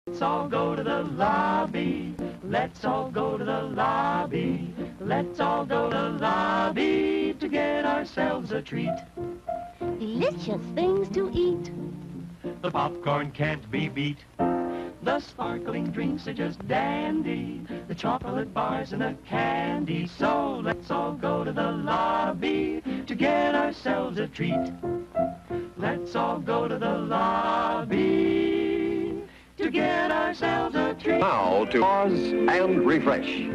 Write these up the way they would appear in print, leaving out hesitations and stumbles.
Let's all go to the lobby. Let's all go to the lobby. Let's all go to the lobby to get ourselves a treat. Delicious things to eat. The popcorn can't be beat. The sparkling drinks are just dandy. The chocolate bars and the candy. So let's all go to the lobby to get ourselves a treat. Let's all go to the lobby to get ourselves a treat. Now to pause and refresh.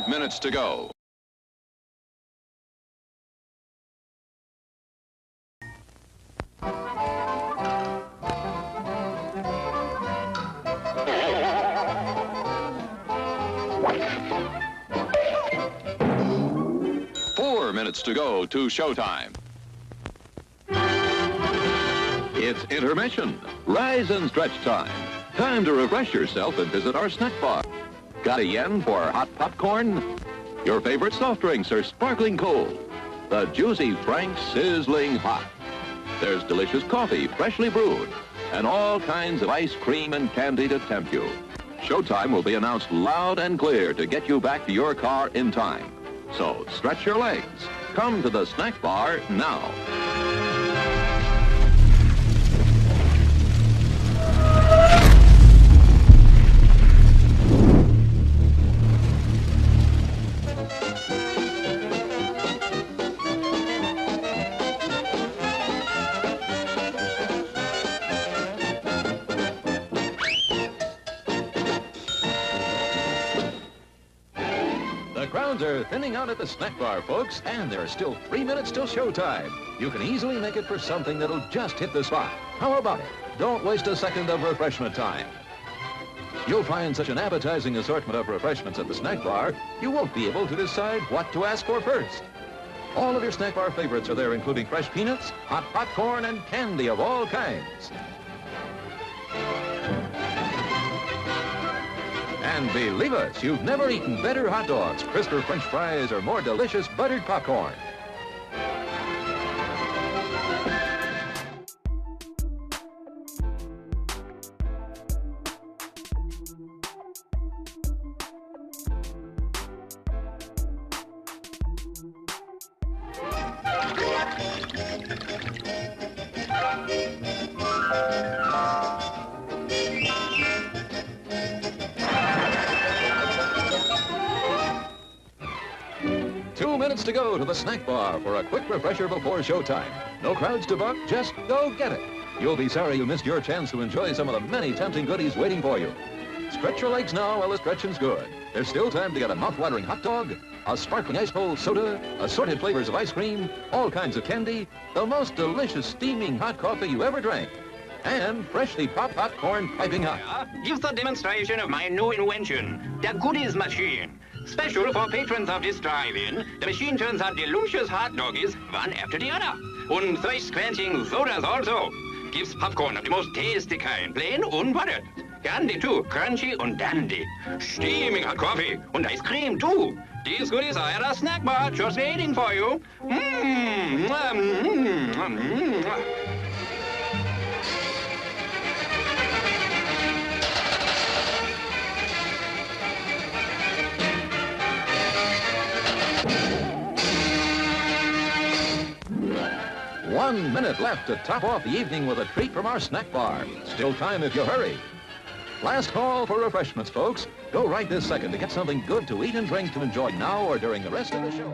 Minutes to go. Four minutes to go to showtime. It's intermission. Rise and stretch time. Time to refresh yourself and visit our snack bar. Got a yen for hot popcorn? Your favorite soft drinks are sparkling cold. The juicy Frank's sizzling hot. There's delicious coffee, freshly brewed, and all kinds of ice cream and candy to tempt you. Showtime will be announced loud and clear to get you back to your car in time. So stretch your legs. Come to the snack bar now. Crowds are thinning out at the snack bar, folks, and there are still 3 minutes till showtime. You can easily make it for something that'll just hit the spot. How about it? Don't waste a second of refreshment time. You'll find such an appetizing assortment of refreshments at the snack bar, you won't be able to decide what to ask for first. All of your snack bar favorites are there, including fresh peanuts, hot popcorn, and candy of all kinds. And believe us, you've never eaten better hot dogs, crisper French fries, or more delicious buttered popcorn. Minutes to go to the snack bar for a quick refresher before showtime. No crowds to buck, just go get it. You'll be sorry you missed your chance to enjoy some of the many tempting goodies waiting for you. Stretch your legs now while the stretching's good. There's still time to get a mouth-watering hot dog, a sparkling ice-cold soda, assorted flavors of ice cream, all kinds of candy, the most delicious steaming hot coffee you ever drank, and freshly popped popcorn piping hot. Gives a demonstration of my new invention, the Goodies Machine. Special for patrons of this drive-in, the machine turns out delicious hot doggies one after the other. And thirst-quenching sodas also. Gives popcorn of the most tasty kind, plain unbuttered. Candy too, crunchy and dandy. Steaming hot coffee and ice cream too. These goodies are at a snack bar just waiting for you. One minute left to top off the evening with a treat from our snack bar. Still time if you hurry. Last call for refreshments, folks. Go right this second to get something good to eat and drink to enjoy now or during the rest of the show.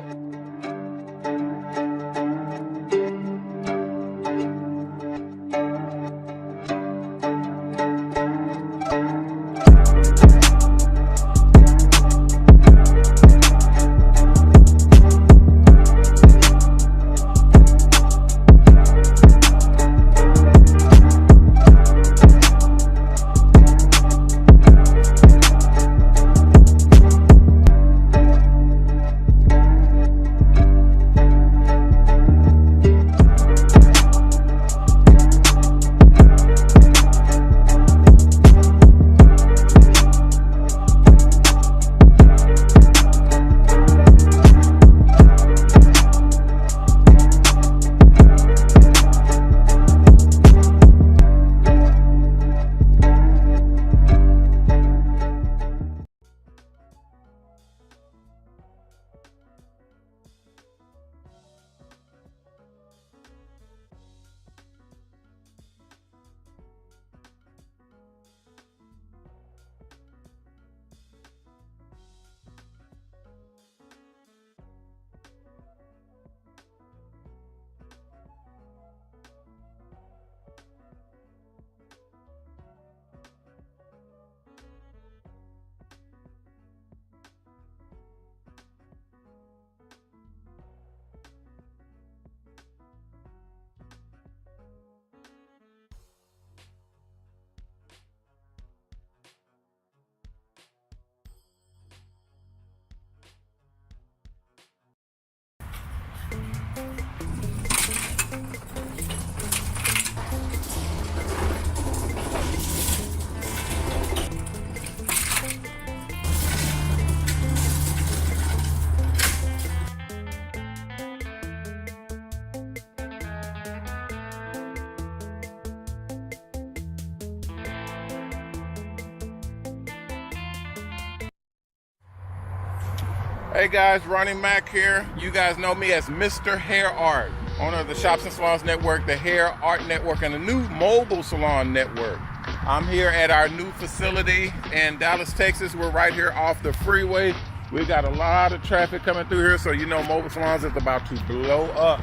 Hey guys, Ronnie Mac here. You guys know me as MrHairArt, owner of the Shops Salons Network, the Hair Art Network, and the new Mobile Salon Network. I'm here at our new facility in Dallas, Texas. We're right here off the freeway. We've got a lot of traffic coming through here, so you know Mobile Salons is about to blow up.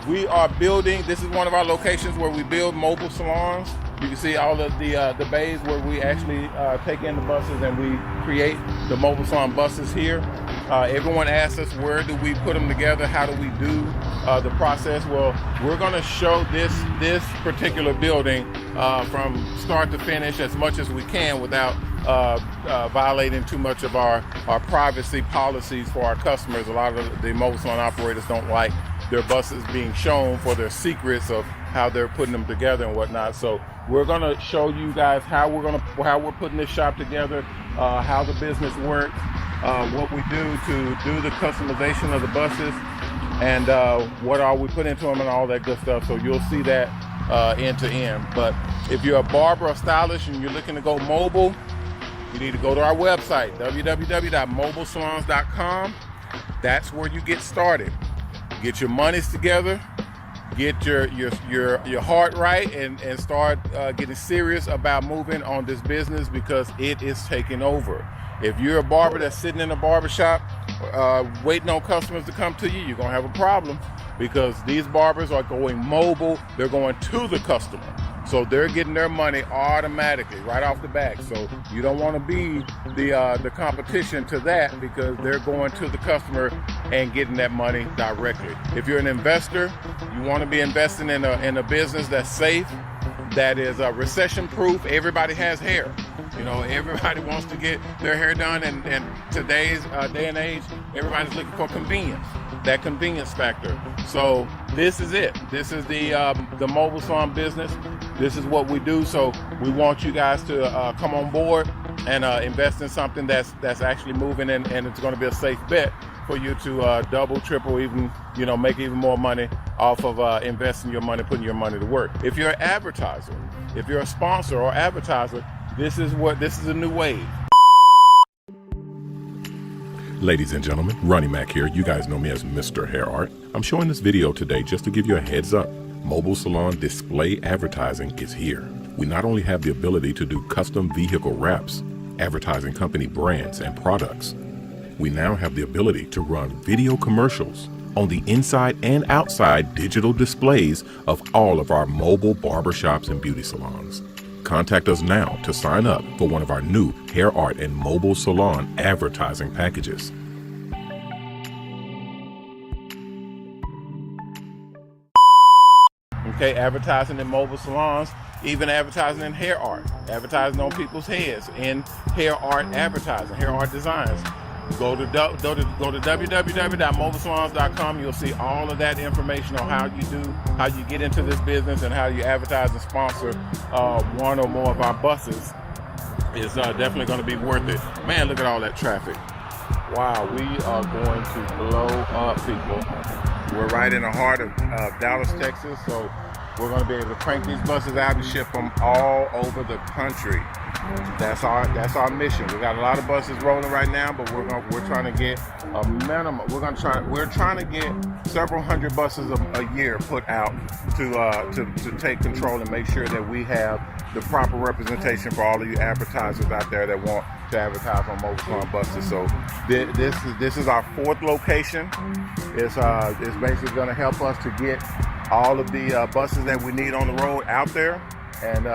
We are building, this is one of our locations where we build mobile salons. You can see all of the bays where we actually take in the buses and we create the Mobile Salon Buses here. Everyone asks us, where do we put them together? How do we do the process? Well, we're gonna show this particular building from start to finish as much as we can without violating too much of our privacy policies for our customers. A lot of the mobile salon operators don't like their buses being shown for their secrets of how they're putting them together and whatnot. So we're gonna show you guys how we're putting this shop together, how the business works, what we do to do the customization of the buses, and what all we put into them and all that good stuff. So you'll see that end to end. But if you're a barber or stylist and you're looking to go mobile, you need to go to our website, www.mobilesalons.com. That's where you get started. Get your monies together, get your heart right, and start getting serious about moving on this business, because it is taking over. If you're a barber that's sitting in a barber shop waiting on customers to come to you, you're gonna have a problem, because these barbers are going mobile. They're going to the customer, so they're getting their money automatically right off the bat. So you don't want to be the competition to that, because they're going to the customer and getting that money directly. If you're an investor, you want to be investing in a business that's safe, that is recession proof. Everybody has hair. You know, everybody wants to get their hair done, and today's day and age, everybody's looking for convenience, that convenience factor. So this is it. This is the mobile salon business. This is what we do. So we want you guys to come on board and invest in something that's actually moving, and it's going to be a safe bet for you to double, triple, even, you know, make even more money off of investing your money, putting your money to work. If you're an advertiser, if you're a sponsor or advertiser, this is a new wave. Ladies and gentlemen, Ronnie Mac here. You guys know me as MrHairArt. I'm showing this video today just to give you a heads up. Mobile salon display advertising is here. We not only have the ability to do custom vehicle wraps, advertising company brands and products, we now have the ability to run video commercials on the inside and outside digital displays of all of our mobile barbershops and beauty salons. Contact us now to sign up for one of our new hair art and mobile salon advertising packages. Okay, advertising in mobile salons, even advertising in hair art, advertising on people's heads in hair art advertising, hair art designs. Go to www.mobilesalons.com. You'll see all of that information on how you get into this business and how you advertise and sponsor one or more of our buses. Is definitely going to be worth it. Man, look at all that traffic. Wow, we are going to blow up, people. We're right in the heart of Dallas, Texas, so we're going to be able to crank these buses out and ship them all over the country. That's our mission. We got a lot of buses rolling right now, but we're trying to get a minimum. We're trying to get several hundred buses a year put out to take control and make sure that we have the proper representation for all of you advertisers out there that want to advertise on Mobile Salon Buses. So this is our 4th location. It's basically going to help us to get all of the buses that we need on the road out there, and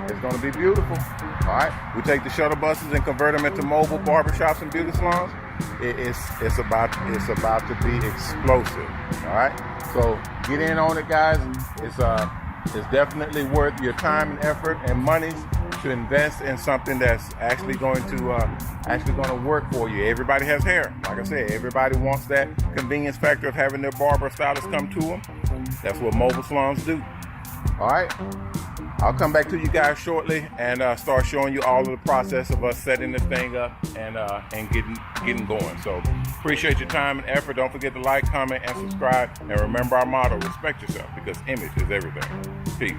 it's going to be beautiful. All right, we take the shuttle buses and convert them into mobile barbershops and beauty salons. It's about to be explosive. All right, so get in on it, guys. It's definitely worth your time and effort and money to invest in something that's actually going to work for you. Everybody has hair. Like I said, everybody wants that convenience factor of having their barber or stylist come to them. That's what mobile salons do. All right, I'll come back to you guys shortly and start showing you all of the process of us setting this thing up and getting going. So appreciate your time and effort. Don't forget to like, comment, and subscribe. And remember our motto: respect yourself, because image is everything. Peace.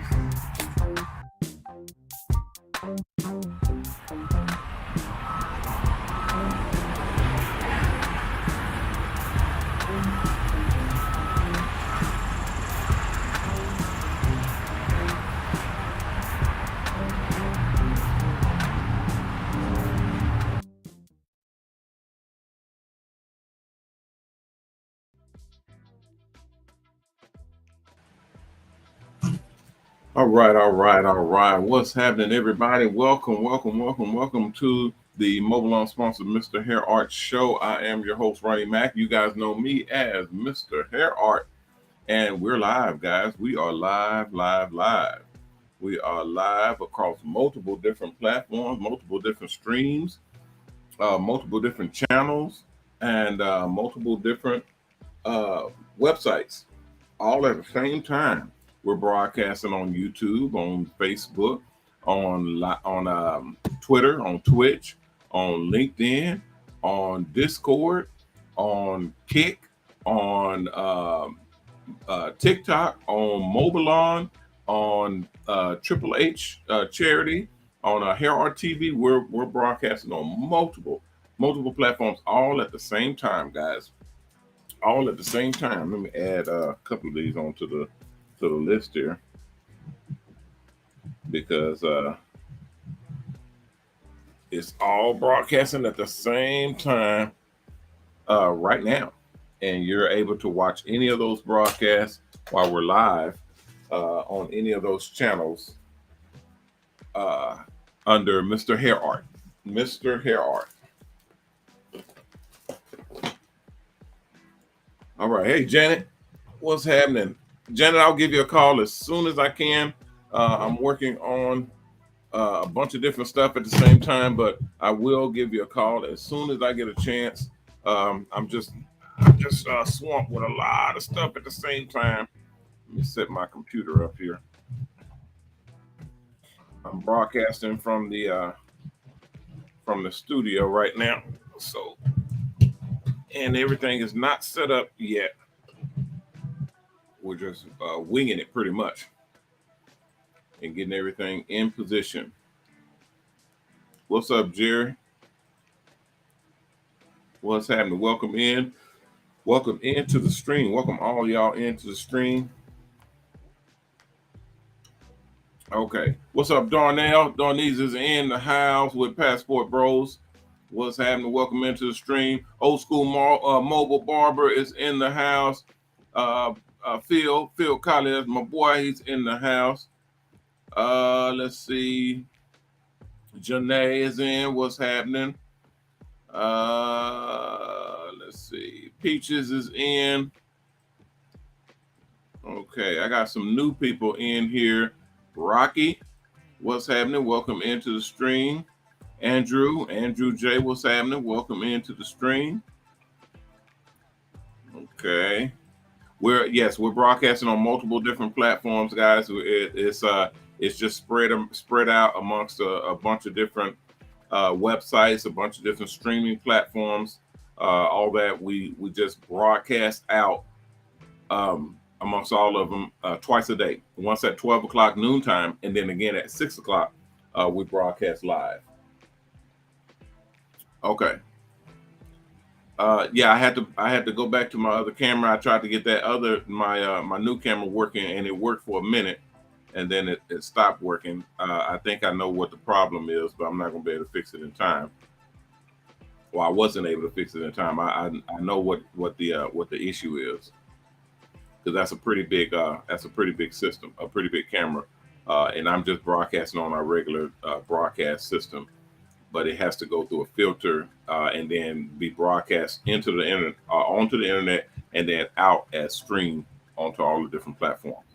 All right. What's happening, everybody? Welcome to the MOBALON sponsored MrHairArt show. I am your host, Ronnie Mac. You guys know me as MrHairArt, and we're live, guys. We are live. We are live across multiple different platforms, multiple different streams, multiple different channels, and multiple different websites, all at the same time. We're broadcasting on YouTube, on Facebook, on Twitter, on Twitch, on LinkedIn, on Discord, on Kick, on TikTok, on MOBALON, on Triple H Charity, on HairArt TV. We're broadcasting on multiple platforms, all at the same time, guys. All at the same time. Let me add a couple of these onto the list here, because it's all broadcasting at the same time right now, and you're able to watch any of those broadcasts while we're live on any of those channels under MrHairArt. MrHairArt. All right. Hey, Janet, what's happening? Janet, I'll give you a call as soon as I can. I'm working on a bunch of different stuff at the same time, but I will give you a call as soon as I get a chance. I'm just swamped with a lot of stuff at the same time. Let me set my computer up here. I'm broadcasting from the studio right now, so, and everything is not set up yet. We're just winging it pretty much and getting everything in position. What's up, Jerry? What's happening? Welcome into the stream. Welcome all y'all into the stream. Okay. What's up, Darnell? Darnese is in the house with Passport Bros. What's happening? Welcome into the stream. Old School Mobile Barber is in the house. Phil Collins, my boy, he's in the house. Let's see. Janae is in. What's happening? Let's see. Peaches is in. Okay, I got some new people in here. Rocky, what's happening? Welcome into the stream. Andrew J, what's happening? Welcome into the stream. Okay. We're broadcasting on multiple different platforms, guys. It's just spread out amongst a bunch of different websites, a bunch of different streaming platforms. All that we just broadcast out amongst all of them twice a day. Once at 12 o'clock noontime, and then again at 6 o'clock. We broadcast live. Okay. Yeah, I had to go back to my other camera. I tried to get my new camera working, and it worked for a minute, and then it stopped working. I think I know what the problem is, but I'm not gonna be able to fix it in time. Well, I wasn't able to fix it in time. I know what the issue is, because that's a pretty big system, a pretty big camera, and I'm just broadcasting on our regular broadcast system. But it has to go through a filter and then be broadcast onto the internet, and then out as stream onto all the different platforms.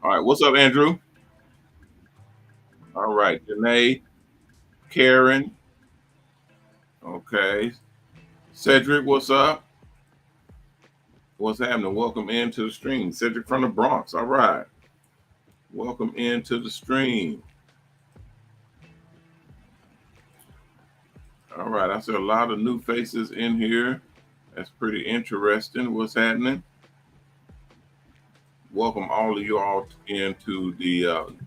All right, what's up, Andrew? All right, Janae, Karen, okay, Cedric, what's up? What's happening? Welcome into the stream, Cedric from the Bronx. All right, welcome into the stream. All right, I see a lot of new faces in here. That's pretty interesting. What's happening? Welcome all of you all into the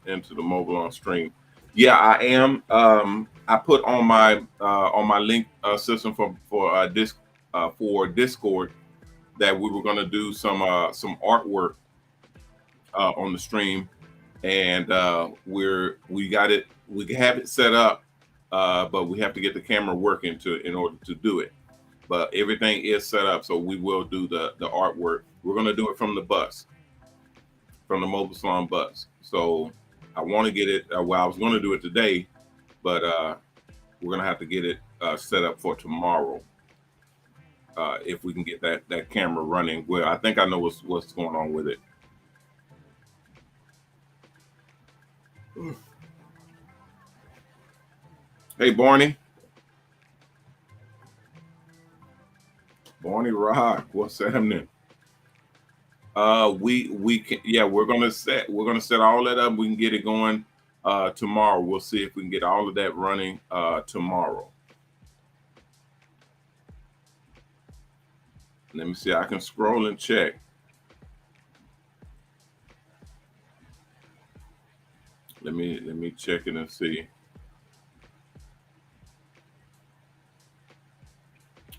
MOBALON stream. Yeah, I am. I put on my link system for Discord that we were going to do some artwork on the stream, and we have it set up. But we have to get the camera working in order to do it. But everything is set up, so we will do the artwork. We're going to do it from the bus. from the Mobile Salon Bus. So I want to get it. Well, I was going to do it today, but we're going to have to get it set up for tomorrow. If we can get that camera running. Well, I think I know what's going on with it. Hey, Barney. Barney Rock, what's happening? We can, yeah, we're gonna set all that up. We can get it going tomorrow. We'll see if we can get all of that running tomorrow. Let me see. I can scroll and check. Let me check it and see.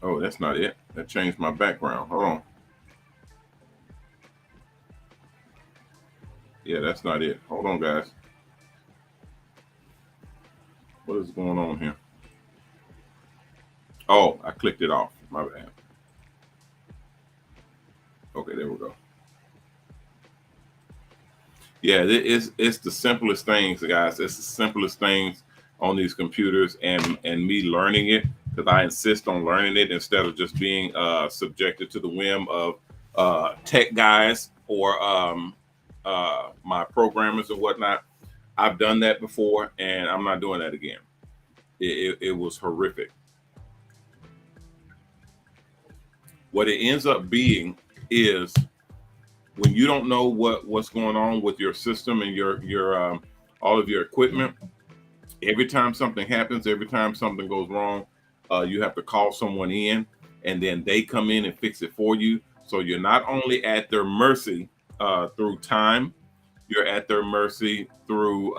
Oh, that's not it. That changed my background. Hold on. Yeah, that's not it. Hold on, guys. What is going on here? Oh, I clicked it off. My bad. Okay, there we go. Yeah, it's the simplest things, guys. It's the simplest things on these computers, and me learning it, because I insist on learning it instead of just being subjected to the whim of tech guys or my programmers or whatnot. I've done that before, and I'm not doing that again. It was horrific. What it ends up being is when you don't know what's going on with your system and your all of your equipment. Every time something happens, every time something goes wrong, you have to call someone in, and then they come in and fix it for you. So you're not only at their mercy through time, you're at their mercy through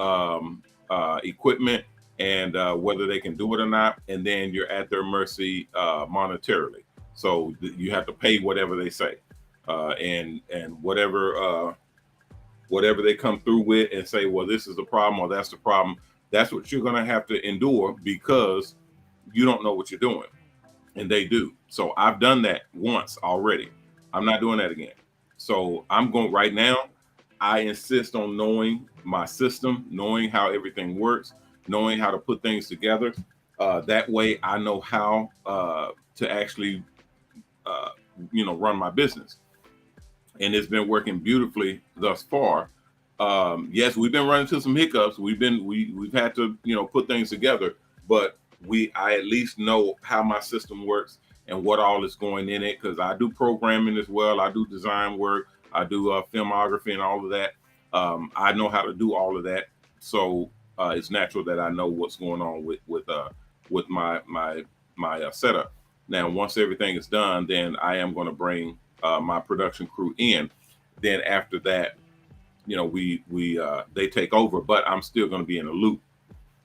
equipment and whether they can do it or not, and then you're at their mercy monetarily. So you have to pay whatever they say, and whatever they come through with and say, well, this is the problem or that's the problem. That's what you're going to have to endure because you don't know what you're doing, and they do. So I've done that once already. I'm not doing that again. So I'm going right now. I insist on knowing my system, knowing how everything works, knowing how to put things together. That way I know how to actually, run my business. And it's been working beautifully thus far. Yes, we've been running into some hiccups. We've had to, put things together, but I at least know how my system works and what all is going in it, because I do programming as well. I do design work. I do filmography and all of that. I know how to do all of that. So it's natural that I know what's going on with my setup. Now, once everything is done, then I am going to bring my production crew in. Then after that, they take over, but I'm still going to be in a loop.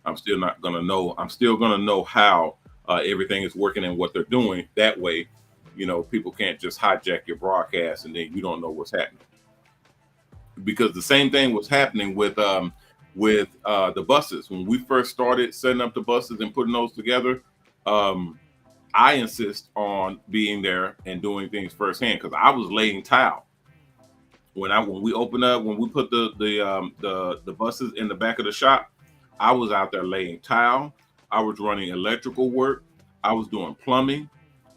I'm still going to know how everything is working and what they're doing. That way, people can't just hijack your broadcast and then you don't know what's happening. Because the same thing was happening with the buses. When we first started setting up the buses and putting those together, I insist on being there and doing things firsthand, because I was laying tile. When we put the buses in the back of the shop, I was out there laying tile. I was running electrical work. I was doing plumbing.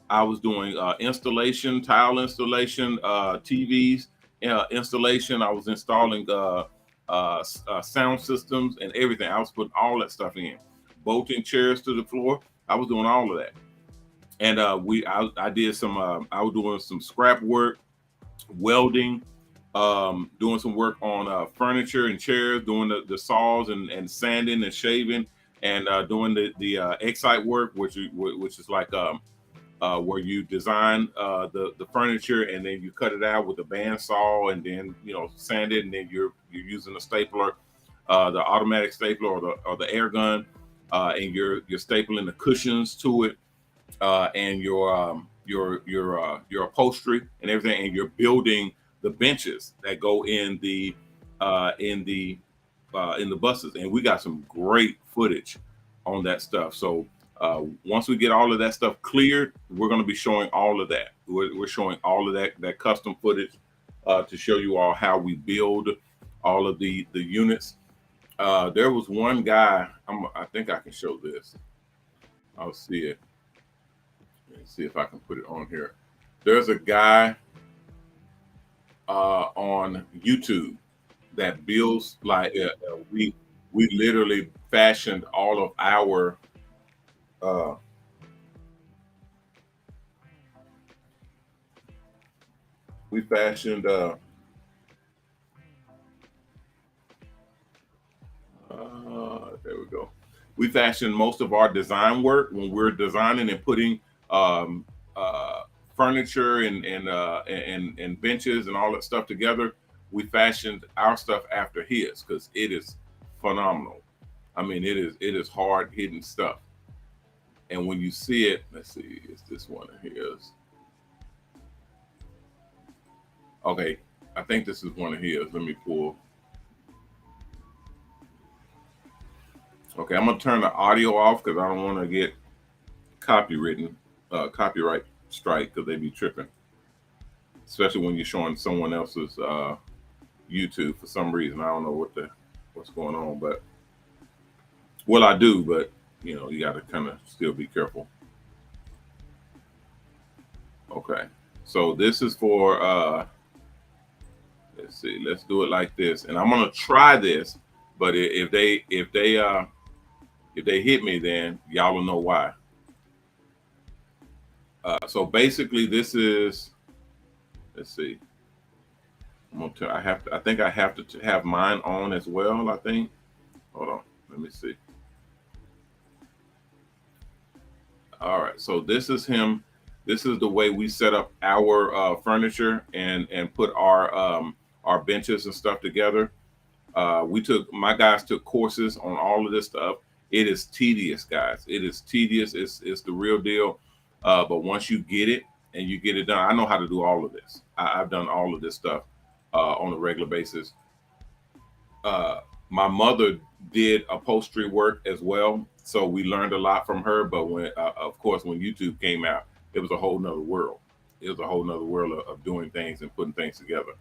I was doing installation, tile installation, TVs installation. I was installing sound systems and everything. I was putting all that stuff in, bolting chairs to the floor. I was doing all of that. And I did some. I was doing some scrap work, welding, doing some work on furniture and chairs, doing the saws and sanding and shaving, and doing the Excite work, which is like where you design the furniture and then you cut it out with a bandsaw and then sand it, and then you're using a stapler, the automatic stapler or the air gun, and you're stapling the cushions to it, and your upholstery and everything, and you're building the benches that go in the buses. And we got some great footage on that stuff. So once we get all of that stuff cleared, we're going to be showing all of that. We're showing all of that custom footage to show you all how we build all of the units. There was one guy, I think I can show this. I'll see it. Let's see if I can put it on here. There's a guy on YouTube that builds like we literally fashioned all of our we fashioned there we go. We fashioned most of our design work when we're designing and putting furniture and benches and all that stuff together. We fashioned our stuff after his because it is phenomenal. I mean, it is hard hitting stuff. And when you see it, let's see, is this one of his? Okay, I think this is one of his. Let me pull. Okay, I'm gonna turn the audio off because I don't want to get copyright strike because they be tripping, especially when you're showing someone else's YouTube for some reason. I don't know what's going on, but well, I do, but you know, you got to kind of still be careful. Okay, so this is for let's see, let's do it like this, and I'm gonna try this, but if they hit me, then y'all will know why. So basically, this is, let's see. I think I have to have mine on as well. I think. Hold on. Let me see. All right. So this is him. This is the way we set up our furniture and put our benches and stuff together. My guys took courses on all of this stuff. It is tedious, guys. It is tedious. It's the real deal. But once you get it and you get it done, I know how to do all of this. I've done all of this stuff on a regular basis. My mother did upholstery work as well, so we learned a lot from her. But when, of course, when YouTube came out, it was a whole nother world. It was a whole nother world of doing things and putting things together.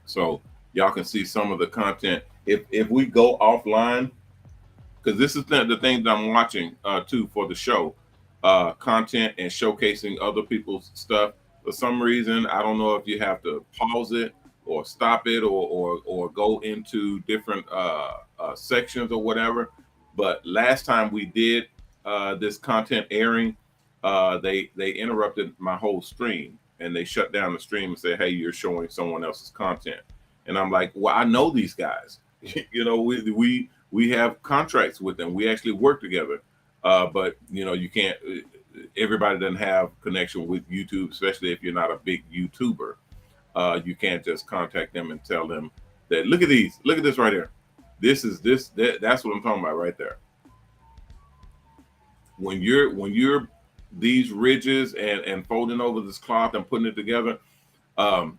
So y'all can see some of the content. If we go offline, because this is the thing that I'm watching too for the show, content and showcasing other people's stuff. For some reason, I don't know if you have to pause it or stop it or go into different sections or whatever. But last time we did this content airing, they interrupted my whole stream and they shut down the stream and said, "Hey, you're showing someone else's content." And I'm like, "Well, I know these guys. You know, we have contracts with them. We actually work together." But you know, you can't. Everybody doesn't have connection with YouTube, especially if you're not a big YouTuber. You can't just contact them and tell them that, "Look at these. Look at this right here. That's what I'm talking about right there." When you're these ridges and folding over this cloth and putting it together, a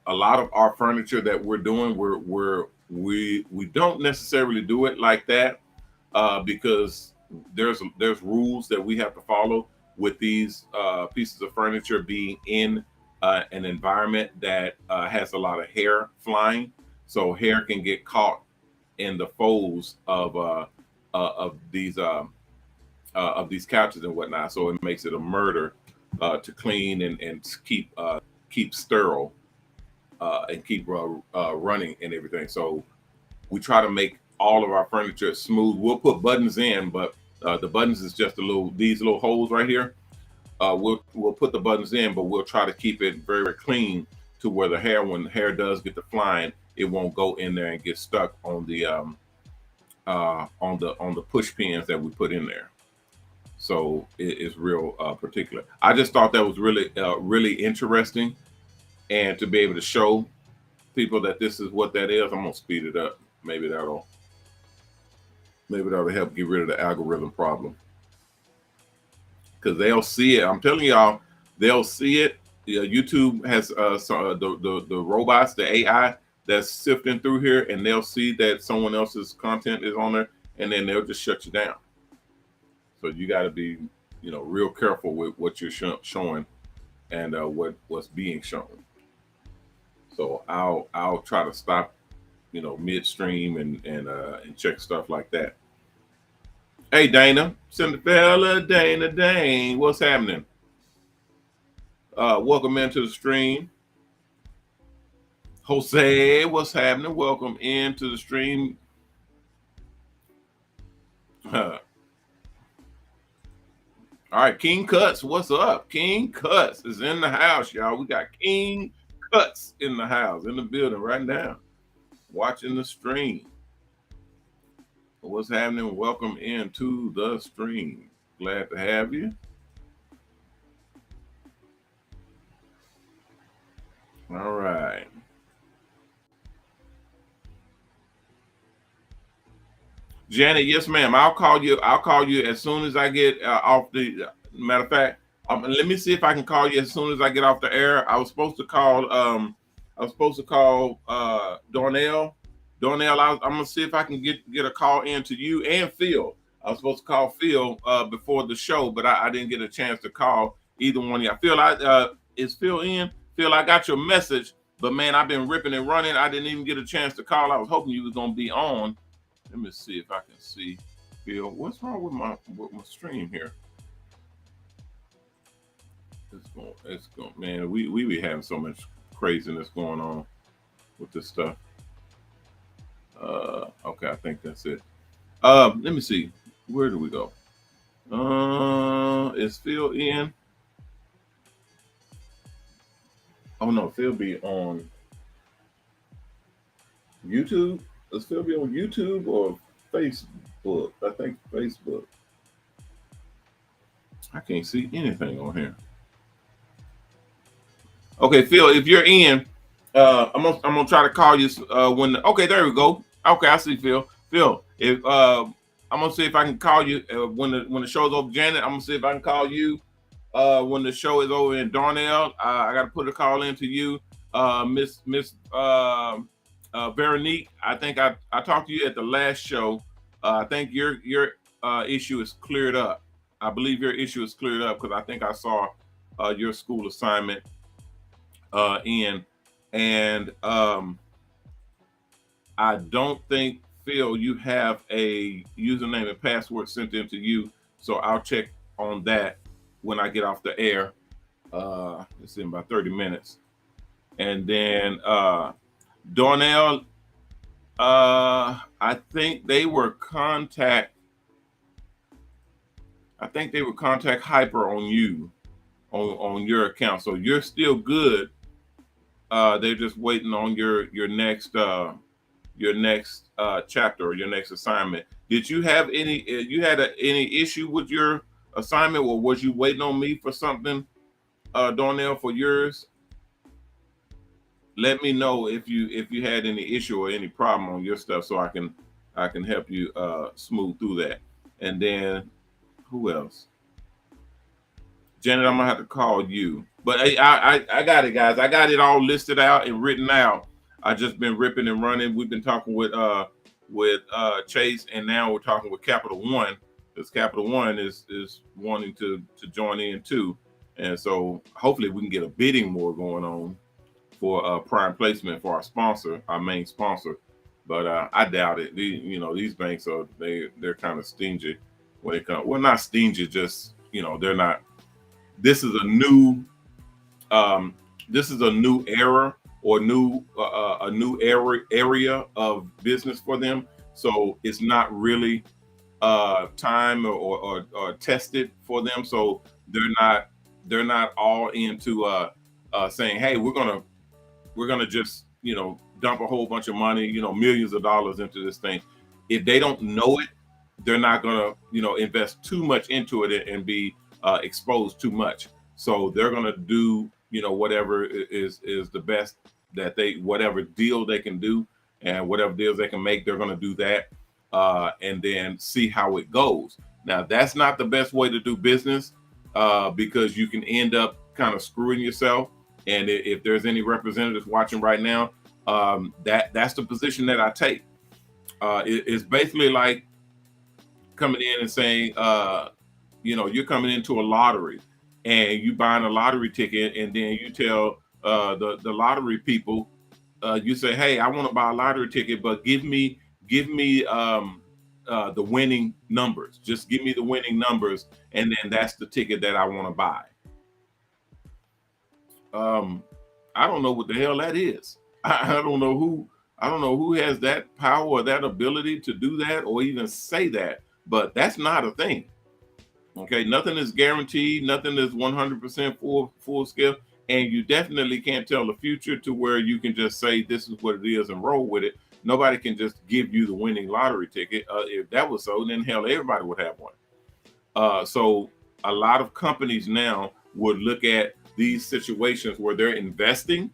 lot of our furniture that we're doing, we don't necessarily do it like that because there's rules that we have to follow with these pieces of furniture being in an environment that has a lot of hair flying, so hair can get caught in the folds of these couches and whatnot. So it makes it a murder to clean and keep sterile and keep running and everything. So we try to make all of our furniture smooth. We'll put buttons in, but the buttons is just these little holes right here. We'll put the buttons in, but we'll try to keep it very, very clean to where when the hair does get to flying, it won't go in there and get stuck on the push pins that we put in there. So it's real particular. I just thought that was really interesting, and to be able to show people that this is what that is. I'm gonna speed it up. Maybe that'll help get rid of the algorithm problem, because they'll see it. I'm telling y'all, they'll see it. YouTube has the robots, the AI that's sifting through here, and they'll see that someone else's content is on there, and then they'll just shut you down. So you got to be, real careful with what you're showing and what's being shown. So I'll try to stop, midstream and check stuff like that. Hey, Dana, Cinderella, Dana, Dane, what's happening? Welcome into the stream. Jose, what's happening? Welcome into the stream. All right, King Cuts, what's up? King Cuts is in the house, y'all. We got King Cuts in the house, in the building right now, watching the stream. What's happening? Welcome into the stream. Glad to have you. All right. Janet, yes, ma'am. I'll call you. I'll call you as soon as I get off the. Matter of fact, let me see if I can call you as soon as I get off the air. I was supposed to call. Darnell. Darnell, I'm gonna see if I can get a call in to you and Phil. I was supposed to call Phil before the show, but I didn't get a chance to call either one of you. Phil, is Phil in? Phil, I got your message, but man, I've been ripping and running. I didn't even get a chance to call. I was hoping you was gonna be on. Let me see if I can see Phil. What's wrong with my stream here? It's going. Man, we be having so much craziness going on with this stuff. Okay, I think that's it. Let me see. Where do we go? Is Phil in? Oh no, Phil be on YouTube. Does Phil be on YouTube or Facebook? I think Facebook. I can't see anything on here. Okay, Phil, if you're in, I'm gonna try to call you when. Okay, there we go. Okay, I see Phil. Phil, if I'm gonna see if I can call you when the show's over. Janet, I'm gonna see if I can call you when the show is over. In Darnell, I got to put a call in to you, Miss Veronique. I think I talked to you at the last show. I think your issue is cleared up. I believe your issue is cleared up because I think I saw your school assignment in, and I don't think, Phil, you have a username and password sent in to you, so I'll check on that when I get off the air. It's in about 30 minutes. And then Darnell, I think they were contact Hyper on you, on your account. So you're still good. They're just waiting on your next chapter or your next assignment. Did you have any? You had any issue with your assignment, or was you waiting on me for something, Darnell, for yours? Let me know if you had any issue or any problem on your stuff, so I can help you smooth through that. And then who else? Janet, I'm gonna have to call you. But I got it, guys. I got it all listed out and written out. I just been ripping and running. We've been talking with Chase, and now we're talking with Capital One, because Capital One is wanting to join in too. And so hopefully we can get a bidding war going on for prime placement for our sponsor, our main sponsor. But I doubt it. These banks they're kind of stingy when it comes. Well, not stingy, just they're not. This is a new era or a new area of business for them. So it's not really time or tested for them. So they're not all into saying, hey, we're gonna just dump a whole bunch of money, millions of dollars into this thing. If they don't know it, they're not gonna invest too much into it and be exposed too much. So they're gonna do whatever is the best that whatever deal they can do and whatever deals they can make, they're gonna do that and then see how it goes. Now that's not the best way to do business because you can end up kind of screwing yourself. And if there's any representatives watching right now, that's the position that I take. It's basically like coming in and saying, you're coming into a lottery and you buying a lottery ticket, and then you tell the lottery people, you say, hey, I want to buy a lottery ticket, but give me the winning numbers. Just give me the winning numbers, and then that's the ticket that I want to buy. I don't know what the hell that is. I don't know who has that power or that ability to do that or even say that, but that's not a thing. Okay, nothing is guaranteed, nothing is 100% full scale, and you definitely can't tell the future to where you can just say this is what it is and roll with it. Nobody can just give you the winning lottery ticket. If that was so, then hell, everybody would have one. So a lot of companies now would look at these situations where they're investing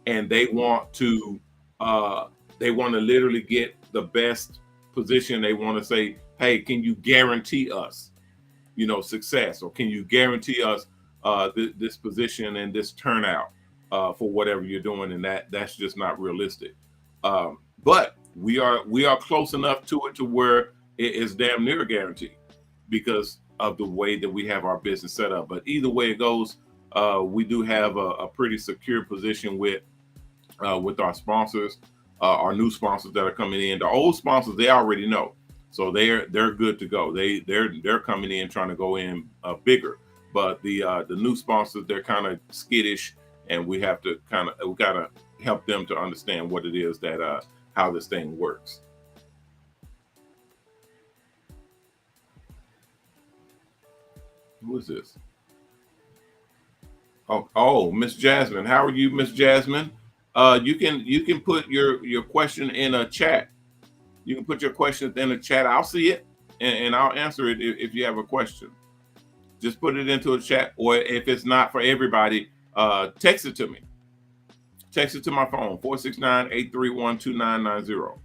and they want to literally get the best position. They want to say, hey, can you guarantee us, success, or can you guarantee us this position and this turnout for whatever you're doing? And that's just not realistic. But we are close enough to it to where it is damn near guaranteed because of the way that we have our business set up. But either way it goes, we do have a pretty secure position with our sponsors, our new sponsors that are coming in. The old sponsors, they already know, so they're good to go. They're coming in trying to go in bigger. But the new sponsors, they're kind of skittish, and we gotta help them to understand what it is that how this thing works. Who is this? Oh, Miss Jasmine. How are you, Miss Jasmine? You can put your question in a chat. You can put your question in the chat. I'll see it and I'll answer it if you have a question. Just put it into a chat, or if it's not for everybody, text it to me. Text it to my phone, 469-831-2990.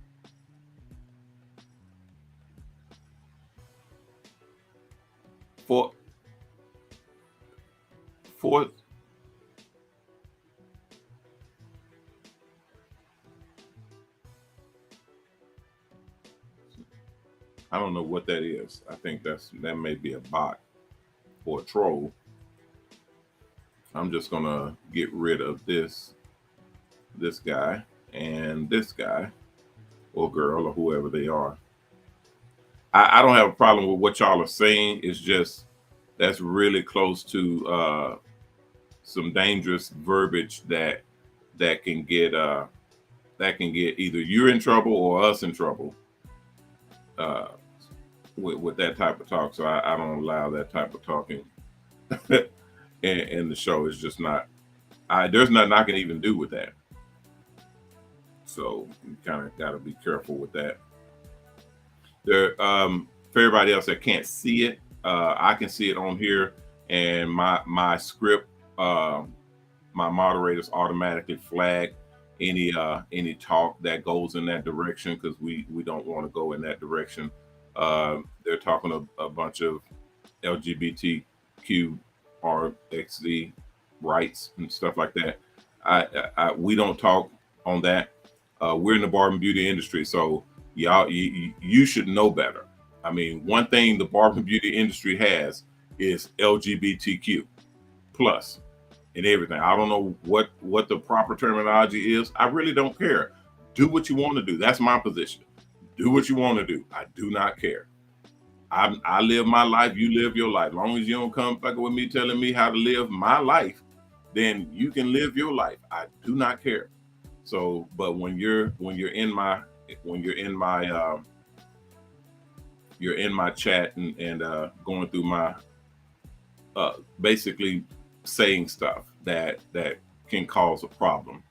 I don't know what that is. I think that may be a bot or a troll. I'm just gonna get rid of this guy and this guy or girl or whoever they are. I don't have a problem with what y'all are saying. It's just that's really close to some dangerous verbiage that can get either you in trouble or us in trouble with that type of talk. So I don't allow that type of talking in the show. It's just not. There's nothing I can even do with that. So you kind of got to be careful with that. There, for everybody else that can't see it, I can see it on here, and my script, my moderators automatically flag any talk that goes in that direction, because we don't want to go in that direction. They're talking a bunch of LGBTQ RXZ rights and stuff like that. We don't talk on that. We're in the Barber Beauty industry, so y'all, you should know better. I mean, one thing the Barber Beauty industry has is LGBTQ plus and everything. I don't know what the proper terminology is. I really don't care. Do what you want to do. That's my position. Do what you want to do. I do not care. I live my life. You live your life. As long as you don't come fucking with me telling me how to live my life, then you can live your life. I do not care. So, but when you're in my chat and going through my basically saying stuff that can cause a problem,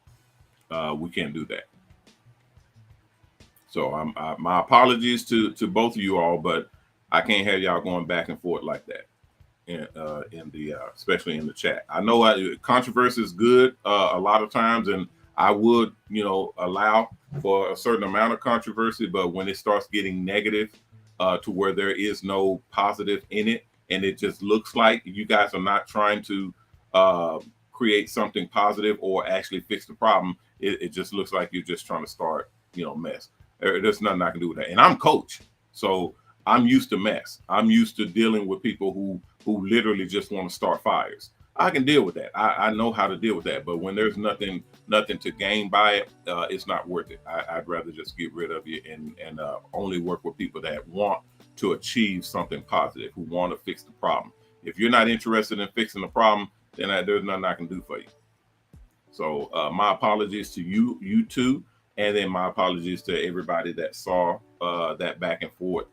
we can't do that. So my apologies to both of you all, but I can't have y'all going back and forth like that, especially in the chat. I know controversy is good a lot of times, and I would allow for a certain amount of controversy, but when it starts getting negative to where there is no positive in it, and it just looks like you guys are not trying to create something positive or actually fix the problem, it just looks like you're just trying to start mess. There's nothing I can do with that. And I'm coach, so I'm used to mess. I'm used to dealing with people who who literally just want to start fires. I can deal with that. I know how to deal with that. But when there's nothing to gain by it, it's not worth it. I'd rather just get rid of you and only work with people that want to achieve something positive, who want to fix the problem. If you're not interested in fixing the problem, then there's nothing I can do for you. So my apologies to you too, and then my apologies to everybody that saw that back and forth.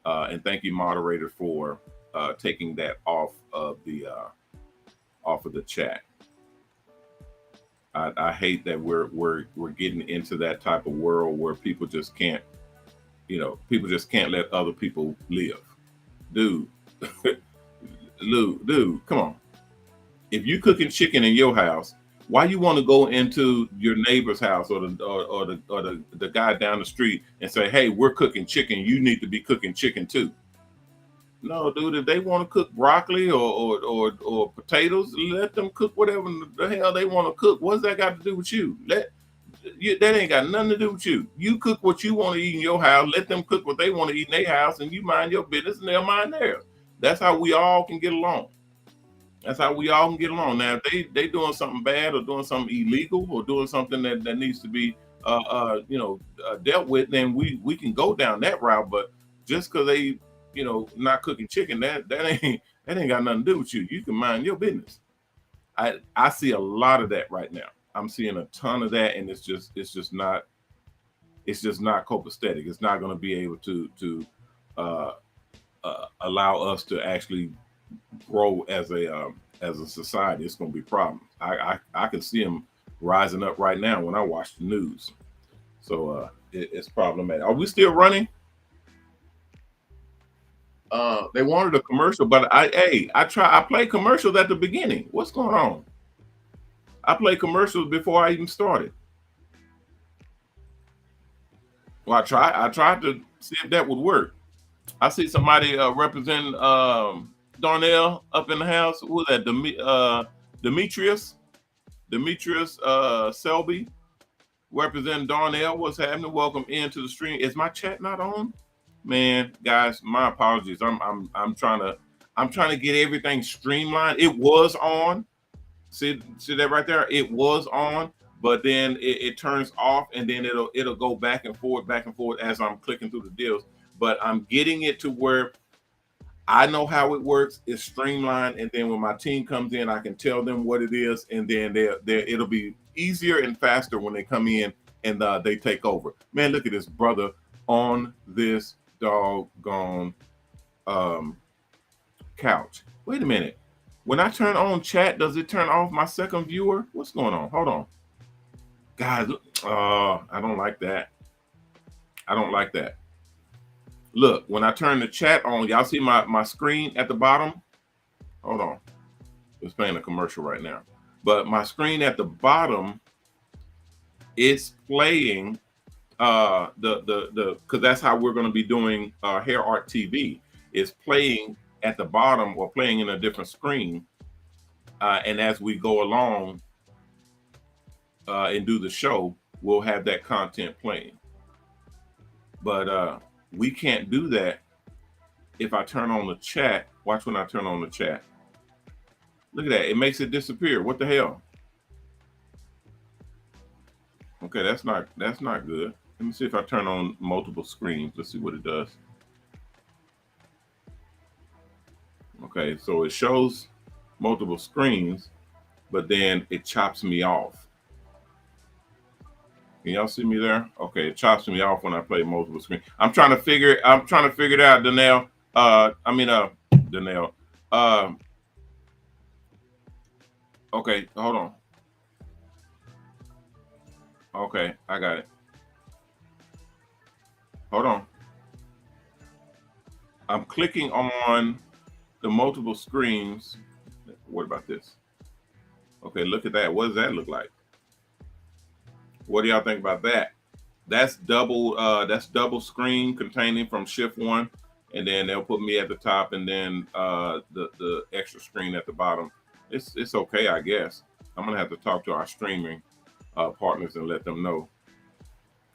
And thank you, moderator, for taking that off of the chat. I hate that we're getting into that type of world where people just can't, people just can't let other people live. Dude, dude, come on. If you cooking chicken in your house, why you want to go into your neighbor's house or the guy down the street and say, hey, we're cooking chicken, you need to be cooking chicken too? No, dude, if they want to cook broccoli or potatoes, let them cook whatever the hell they want to cook. What's that got to do with you? That ain't got nothing to do with you. You cook what you want to eat in your house. Let them cook what they want to eat in their house, and you mind your business and they'll mind theirs. That's how we all can get along. That's how we all can get along. Now, if they doing something bad or doing something illegal or doing something that needs to be dealt with, then we can go down that route. But just because they not cooking chicken, that ain't got nothing to do with you. You can mind your business. I see a lot of that right now. I'm seeing a ton of that, and it's just not copacetic. It's not going to be able to allow us to actually grow as a society. It's going to be problems. I can see them rising up right now when I watch the news. So it's problematic. Are we still running? They wanted a commercial, but I play commercials at the beginning. What's going on? I play commercials before I even started. Well, I tried to see if that would work. I see somebody representing Darnell up in the house. Who was that? Demetrius Selby representing Darnell. What's happening? Welcome into the stream. Is my chat not on? Man, guys, my apologies. I'm trying to get everything streamlined. It was on. See that right there? It was on, but then it turns off, and then it'll go back and forth as I'm clicking through the deals. But I'm getting it to where I know how it works. It's streamlined, and then when my team comes in, I can tell them what it is, and then it'll be easier and faster when they come in and they take over. Man, look at this brother on this doggone couch. Wait a minute. When I turn on chat, does it turn off my second viewer? What's going on? Hold on. Guys, I don't like that. I don't like that. Look, when I turn the chat on, y'all see my screen at the bottom? Hold on. It's playing a commercial right now. But my screen at the bottom, it's playing because that's how we're going to be doing HairArt TV. It's playing at the bottom or playing in a different screen. And as we go along and do the show, we'll have that content playing. But we can't do that if I turn on the chat. Watch when I turn on the chat. Look at that. It makes it disappear. What the hell? Okay, that's not good. Let me see if I turn on multiple screens. Let's see what it does. Okay, so it shows multiple screens, but then it chops me off. Can y'all see me there? Okay, it chops me off when I play multiple screens. I'm trying to figure it out, Danelle. Danelle. Okay, hold on. Okay, I got it. Hold on. I'm clicking on the multiple screens. What about this? Okay, look at that. What does that look like? What do y'all think about that? That's double screen containing from shift 1, and then they'll put me at the top, and then the extra screen at the bottom. It's okay, I guess. I'm gonna have to talk to our streaming partners and let them know,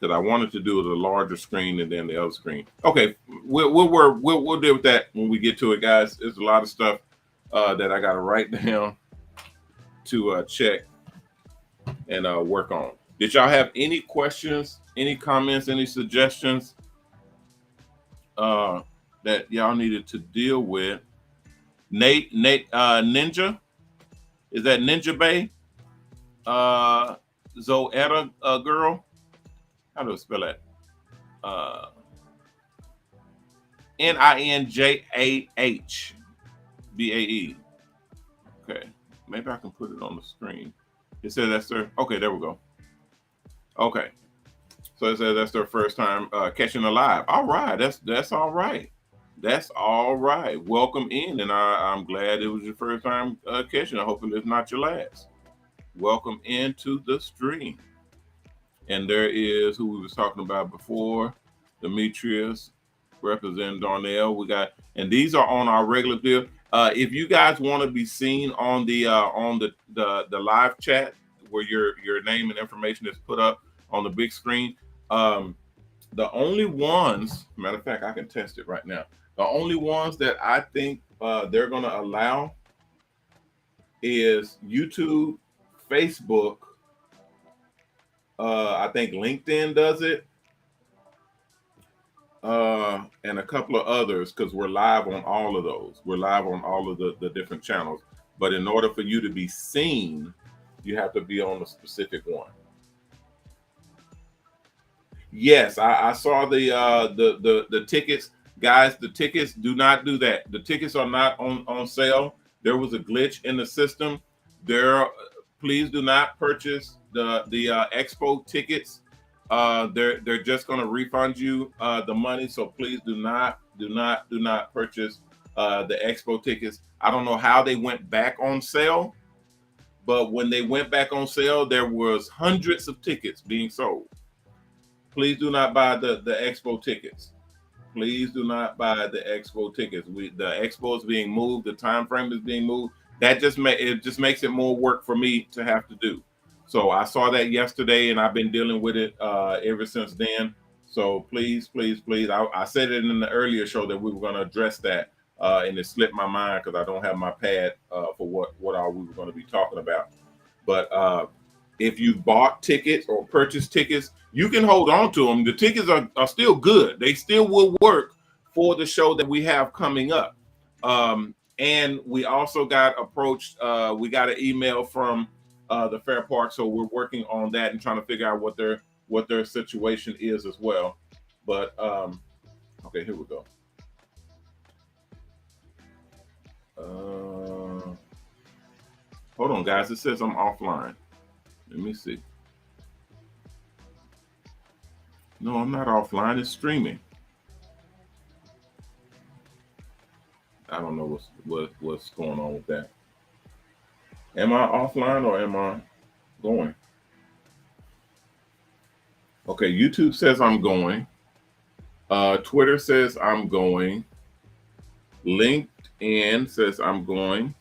because I wanted to do the larger screen and then the other screen. Okay, we'll deal with that when we get to it, guys. There's a lot of stuff that I got to write down to check and work on. Did y'all have any questions, any comments, any suggestions that y'all needed to deal with? Nate, Ninja, is that Ninja Bay? Zoetta girl, how do I spell that? NINJAHBAE. Okay, maybe I can put it on the screen. It says that's their, okay, there we go. Okay, so it says that's their first time catching a live. All right, that's all right. That's all right. Welcome in, and I'm glad it was your first time catching. I hope it's not your last. Welcome into the stream. And there is who we was talking about before, Demetrius, representing Darnell. We got, and these are on our regular deal. If you guys want to be seen on the live chat where your name and information is put up on the big screen, the only ones, matter of fact, I can test it right now. The only ones that I think they're going to allow is YouTube, Facebook. I think LinkedIn does it, and a couple of others, because we're live on all of those. We're live on all of the different channels. But in order for you to be seen, you have to be on a specific one. Yes, I saw the tickets. Guys, the tickets, do not do that. The tickets are not on sale. There was a glitch in the system. Please do not purchase the expo tickets. They're just going to refund you the money. So please do not purchase the expo tickets. I don't know how they went back on sale, but when they went back on sale, there was hundreds of tickets being sold. Please do not buy the expo tickets. Please do not buy the expo tickets. The expo is being moved. The time frame is being moved. That just makes it more work for me to have to do. So I saw that yesterday, and I've been dealing with it ever since then. So please. I said it in the earlier show that we were going to address that, and it slipped my mind because I don't have my pad for what all we were going to be talking about. But if you bought tickets or purchased tickets, you can hold on to them. The tickets are still good. They still will work for the show that we have coming up. And we also got approached. We got an email from the Fair Park, so we're working on that and trying to figure out what their situation is as well. But okay, here we go. Hold on, guys. It says I'm offline. Let me see. No, I'm not offline. It's streaming. I don't know what's going on with that. Am I offline or am I going? Okay, YouTube says I'm going. Twitter says I'm going. LinkedIn says I'm going.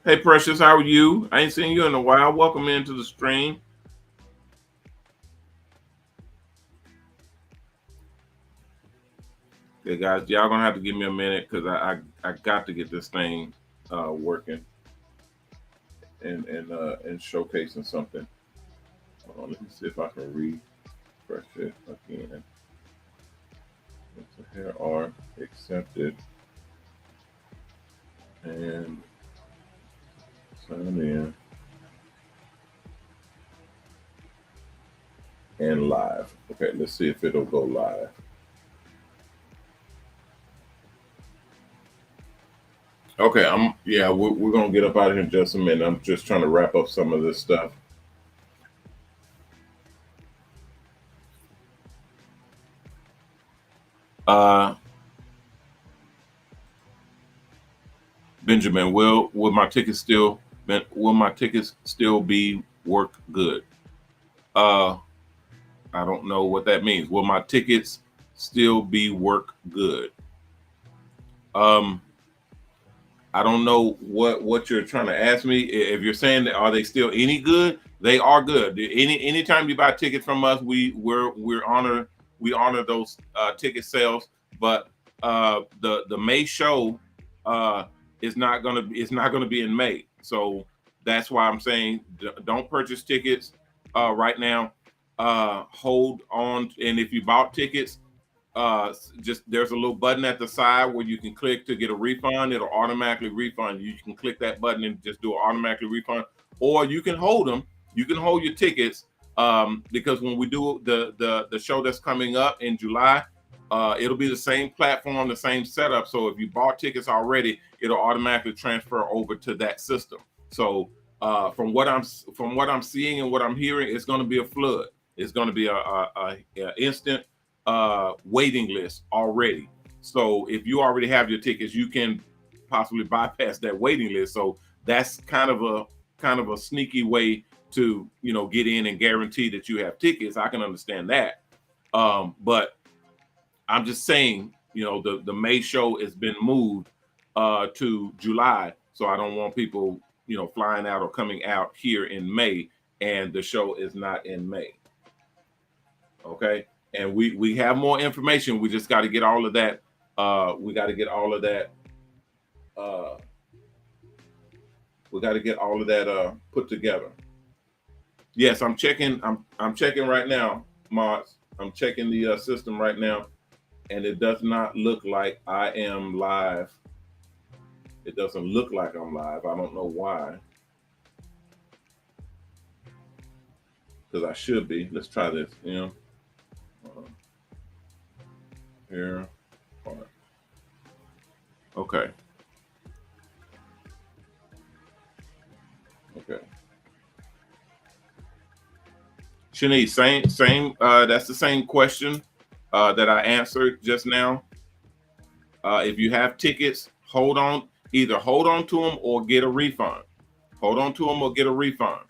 Hey, Precious, how are you? I ain't seen you in a while. Welcome into the stream. Okay, guys, y'all gonna have to give me a minute because I got to get this thing working and showcasing something. Hold on, let me see if I can refresh it again. MrHairArt accepted and sign in and live. Okay, let's see if it'll go live. Okay, we're gonna get up out of here in just a minute. I'm just trying to wrap up some of this stuff. Benjamin, will my tickets still be work good? I don't know what that means. Will my tickets still be work good? I don't know what you're trying to ask me. If you're saying that are they still any good? They are good. Anytime you buy tickets from us, we honor those ticket sales. But the May show is not gonna be in May. So that's why I'm saying don't purchase tickets right now. Hold on, and if you bought tickets, just there's a little button at the side where you can click to get a refund. It'll automatically refund. You can click that button and just do an automatically refund, or you can hold them. You can hold your tickets because when we do the show that's coming up in July, it'll be the same platform, the same setup. So if you bought tickets already, it'll automatically transfer over to that system. So from what I'm seeing and what I'm hearing, it's going to be a flood. It's going to be a instant waiting list already. So if you already have your tickets, you can possibly bypass that waiting list. So that's kind of a sneaky way to get in and guarantee that you have tickets. I can understand that, but I'm just saying, the May show has been moved to July, so I don't want people flying out or coming out here in May and the show is not in May. Okay, and we have more information. We just got to get all of that. We got to get all of that. We got to get all of that put together. Yes, I'm checking. I'm checking right now, Mods. I'm checking the system right now, and it does not look like I am live. It doesn't look like I'm live. I don't know why. Because I should be. Let's try this. Here. All right. Okay. Okay. Shanice, same. That's the same question that I answered just now. If you have tickets, either hold on to them or get a refund. Hold on to them or get a refund.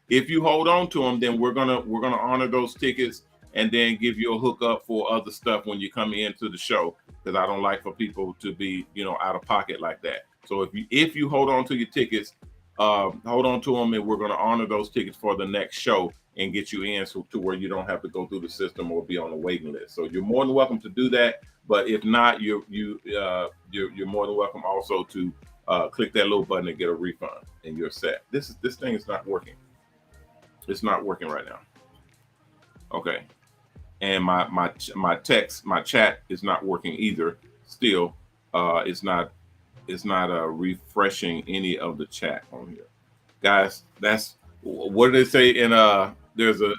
If you hold on to them, then we're gonna honor those tickets and then give you a hookup for other stuff when you come into the show, because I don't like for people to be out of pocket like that. So if you hold on to your tickets, hold on to them, and we're gonna honor those tickets for the next show and get you in to where you don't have to go through the system or be on a waiting list. So you're more than welcome to do that. But if not, you're more than welcome also to click that little button and get a refund, and you're set. This thing is not working. It's not working right now. Okay, and my chat is not working either. Still, it's not refreshing any of the chat on here, guys. That's what do they say in there's a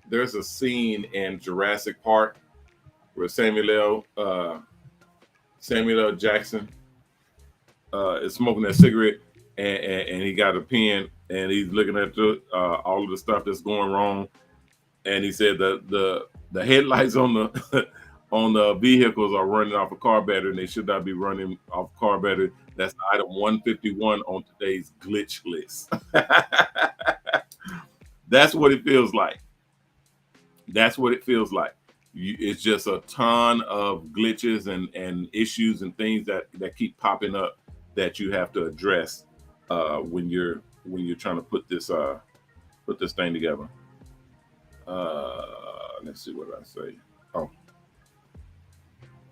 there's a scene in Jurassic Park where Samuel L. Jackson is smoking that cigarette, and he got a pen and he's looking at all of the stuff that's going wrong, and he said the headlights on the on the vehicles are running off a car battery, and they should not be running off car battery. That's item 151 on today's glitch list. That's what it feels like. That's what it feels like. It's just a ton of glitches and issues and things that keep popping up that you have to address when you're trying to put this thing together. Let's see what I say. Oh,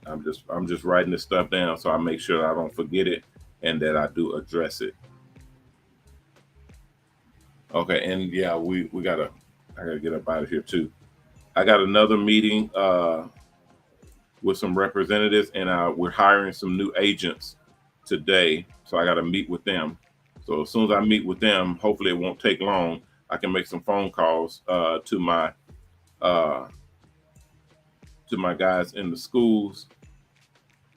I'm just writing this stuff down so I make sure I don't forget it and that I do address it. Okay, and yeah, I gotta get up out of here too. I got another meeting with some representatives, and we're hiring some new agents today, so I got to meet with them. So as soon as I meet with them, hopefully it won't take long. I can make some phone calls to my guys in the schools,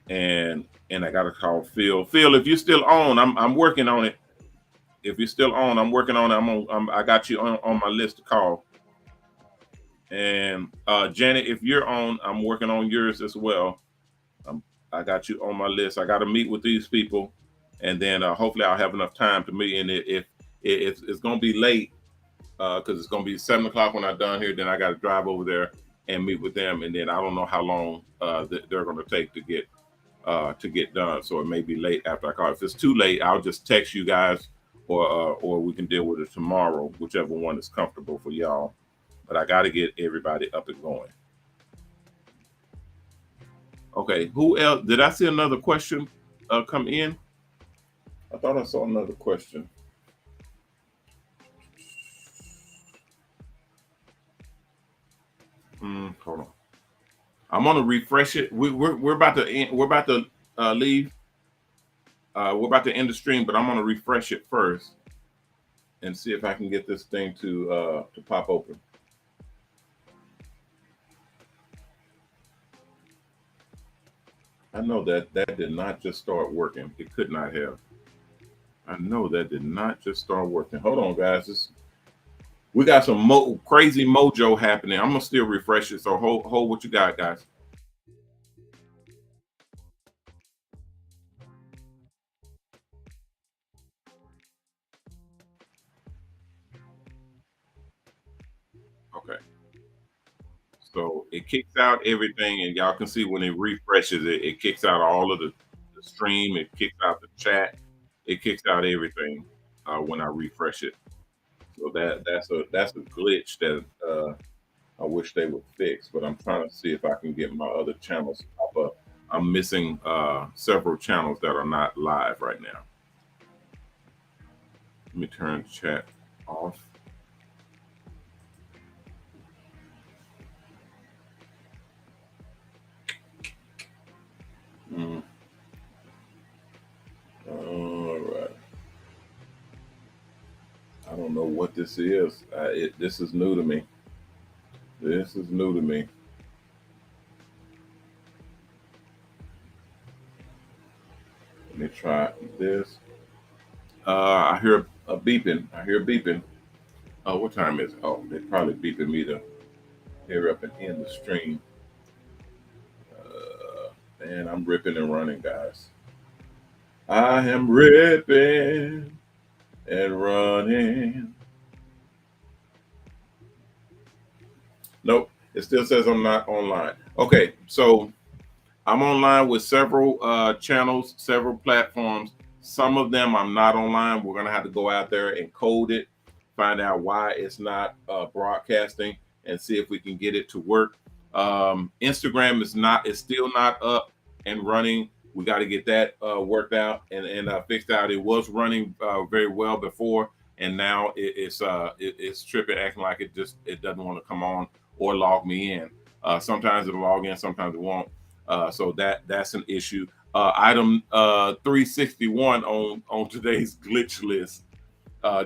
and I got to call Phil. Phil, if you're still on, I'm working on it. If you're still on, I'm working on it. I got you on my list to call. And Janet, if you're on, I'm working on yours as well. I got you on my list. I got to meet with these people, and then hopefully I'll have enough time to meet. And if it's going to be late, because it's going to be 7 o'clock when I'm done here, then I got to drive over there and meet with them. And then I don't know how long they're going to take to get done. So it may be late after I call. If it's too late, I'll just text you guys, or we can deal with it tomorrow, whichever one is comfortable for y'all. But I got to get everybody up and going. Okay, who else? Did I see another question come in? I thought I saw another question. Hold on. I'm gonna refresh it. We're about to end, we're about to leave. We're about to end the stream, but I'm gonna refresh it first and see if I can get this thing to pop open. I know that did not just start working. It could not have. I know that did not just start working. Hold on, guys. We got some crazy mojo happening. I'm gonna still refresh it. So hold what you got, guys. Okay. So it kicks out everything, and y'all can see when it refreshes it, it kicks out all of the stream. It kicks out the chat. It kicks out everything when I refresh it. So that's a glitch that I wish they would fix. But I'm trying to see if I can get my other channels to pop up. I'm missing several channels that are not live right now. Let me turn chat off. All right. I don't know what this is. This is new to me. This is new to me. Let me try this. I hear a beeping. I hear beeping. Oh, what time is it? Oh, they're probably beeping me to hear up and end the stream. Man, I'm ripping and running, guys. I am ripping and running. Nope, it still says I'm not online. Okay, so I'm online with several channels, several platforms. Some of them I'm not online. We're gonna have to go out there and code it, find out why it's not broadcasting, and see if we can get it to work. Instagram is still not up and running. We got to get that worked out and fixed out. It was running very well before, and now it's tripping, acting like it doesn't want to come on or log me in. Sometimes it'll log in, sometimes it won't. So that's an issue. Item 361 on today's glitch list.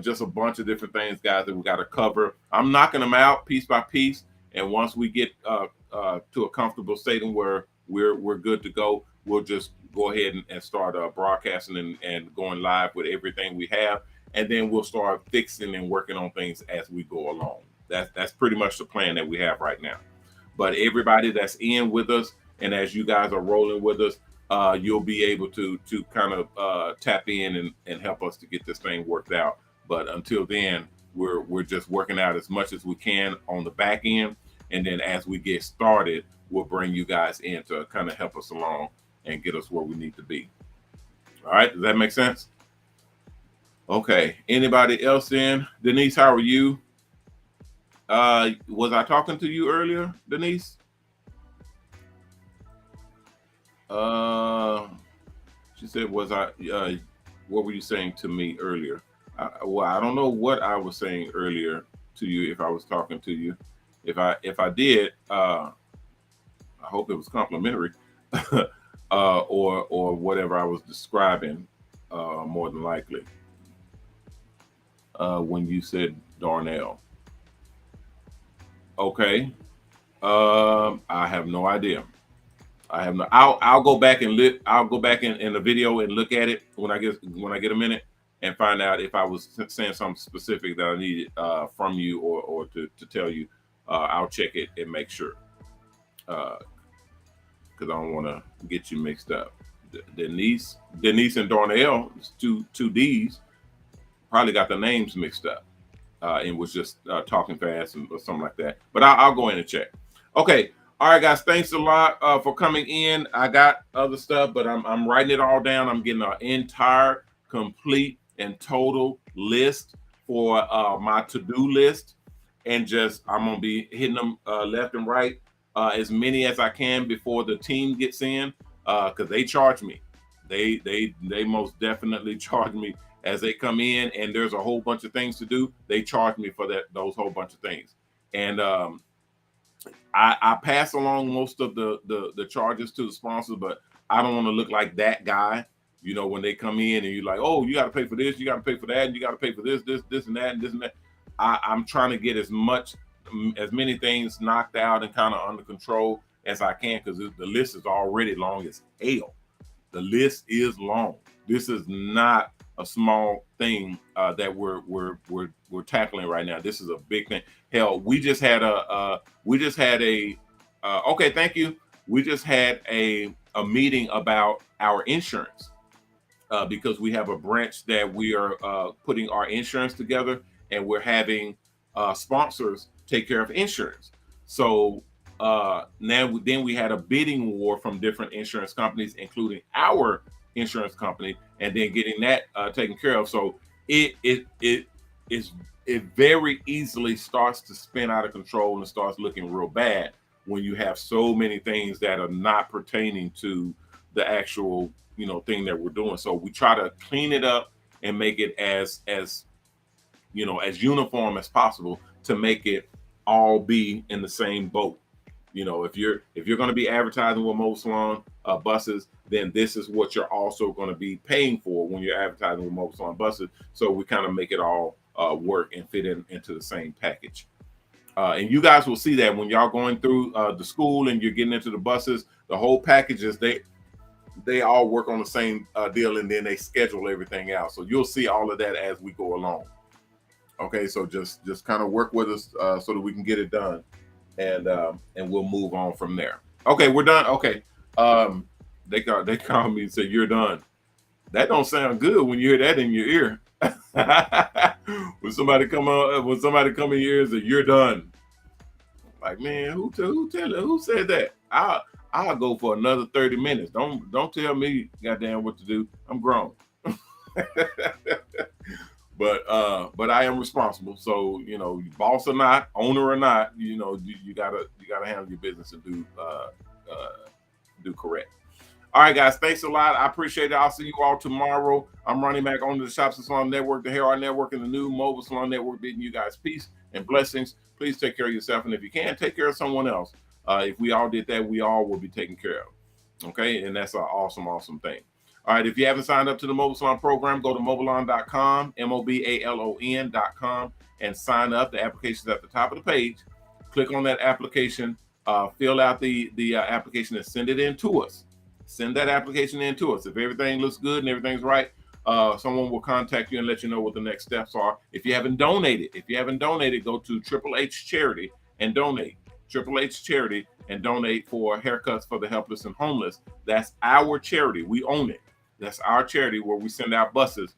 Just a bunch of different things, guys, that we got to cover. I'm knocking them out piece by piece, and once we get to a comfortable state where we're good to go, we'll just go ahead and start broadcasting and going live with everything we have, and then we'll start fixing and working on things as we go along. That's pretty much the plan that we have right now. But everybody that's in with us, and as you guys are rolling with us, you'll be able to kind of tap in and help us to get this thing worked out. But until then, we're just working out as much as we can on the back end, and then as we get started, we'll bring you guys in to kind of help us along and get us where we need to be. All right, does that make sense? Okay, anybody else in? Denise, how are you? Was I talking to you earlier, Denise? She said, was I, what were you saying to me earlier? Well, I don't know what I was saying earlier to you, if I was talking to you. If I did, I hope it was complimentary, or whatever I was describing, more than likely. When you said Darnell. Okay. I have no idea. I have no. I'll go back and I'll go back in the video and look at it when I get a minute and find out if I was saying something specific that I needed from you or to tell you. I'll check it and make sure, because I don't want to get you mixed up. Denise and Darnell, two D's, probably got the names mixed up and was just talking fast or something like that. But I'll go in and check. Okay. All right, guys. Thanks a lot for coming in. I got other stuff, but I'm writing it all down. I'm getting an entire complete and total list for my to-do list, and just I'm gonna be hitting them left and right, as many as I can before the team gets in, because they charge me. They most definitely charge me as they come in, and there's a whole bunch of things to do. They charge me for those whole bunch of things, and I pass along most of the charges to the sponsors, but I don't want to look like that guy. You know, when they come in and you're like, oh, you got to pay for this, you got to pay for that, and you got to pay for this and that, and this and that. I'm trying to get as many things knocked out and kind of under control as I can, because the list is already long as hell. The list is long. This is not a small thing that we're tackling right now. This is a big thing. Hell, we just had okay, thank you. We just had a meeting about our insurance, because we have a branch that we are putting our insurance together, and we're having sponsors take care of insurance. So then we had a bidding war from different insurance companies, including our insurance company, and then getting that taken care of. So it very easily starts to spin out of control and starts looking real bad when you have so many things that are not pertaining to the actual thing that we're doing. So we try to clean it up and make it as uniform as possible, to make it all be in the same boat. If you're going to be advertising with Mobile Salon Buses, then this is what you're also going to be paying for when you're advertising with Mobile Salon Buses. So we kind of make it all work and fit into the same package. And you guys will see that when y'all going through the school and you're getting into the buses, the whole packages, they all work on the same deal, and then they schedule everything out. So you'll see all of that as we go along. Okay, so just kind of work with us so that we can get it done, and we'll move on from there. Okay, we're done. Okay, they call me and say you're done. That don't sound good when you hear that in your ear. when somebody come in your ear and say you're done, like, man, who said that? I'll go for another 30 minutes. Don't tell me goddamn what to do. I'm grown. But I am responsible. So, boss or not, owner or not, you gotta handle your business and do correct. All right, guys, thanks a lot. I appreciate it. I'll see you all tomorrow. I'm Ronnie Mac, owner of the Shops Salons Network, the MrHairArt Network, and the new Mobile Salon Network, bidding you guys peace and blessings. Please take care of yourself, and if you can, take care of someone else. If we all did that, we all will be taken care of. Okay, and that's an awesome thing. All right, if you haven't signed up to the Mobile Salon program, go to MOBALON.com, MOBALON.com, and sign up. The application's at the top of the page. Click on that application, fill out the application, and send it in to us. Send that application in to us. If everything looks good and everything's right, someone will contact you and let you know what the next steps are. If you haven't donated, go to Triple H Charity and donate. Triple H Charity and donate for haircuts for the helpless and homeless. That's our charity. We own it. That's our charity, where we send out buses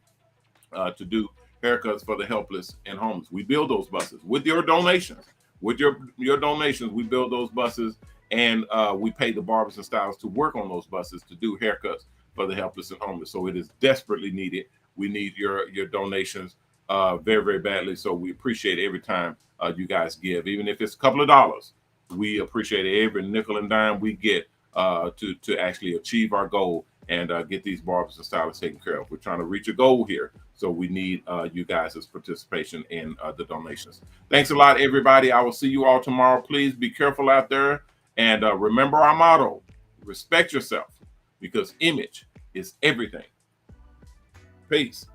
to do haircuts for the helpless and homeless. We build those buses with your donations. With your donations, we build those buses, and we pay the barbers and stylists to work on those buses to do haircuts for the helpless and homeless. So it is desperately needed. We need your donations very, very badly. So we appreciate every time you guys give, even if it's a couple of dollars. We appreciate every nickel and dime we get to actually achieve our goal and get these barbers and stylists taken care of. We're trying to reach a goal here, so we need you guys' participation in the donations. Thanks a lot, everybody. I will see you all tomorrow. Please be careful out there, and remember our motto: respect yourself, because image is everything. Peace.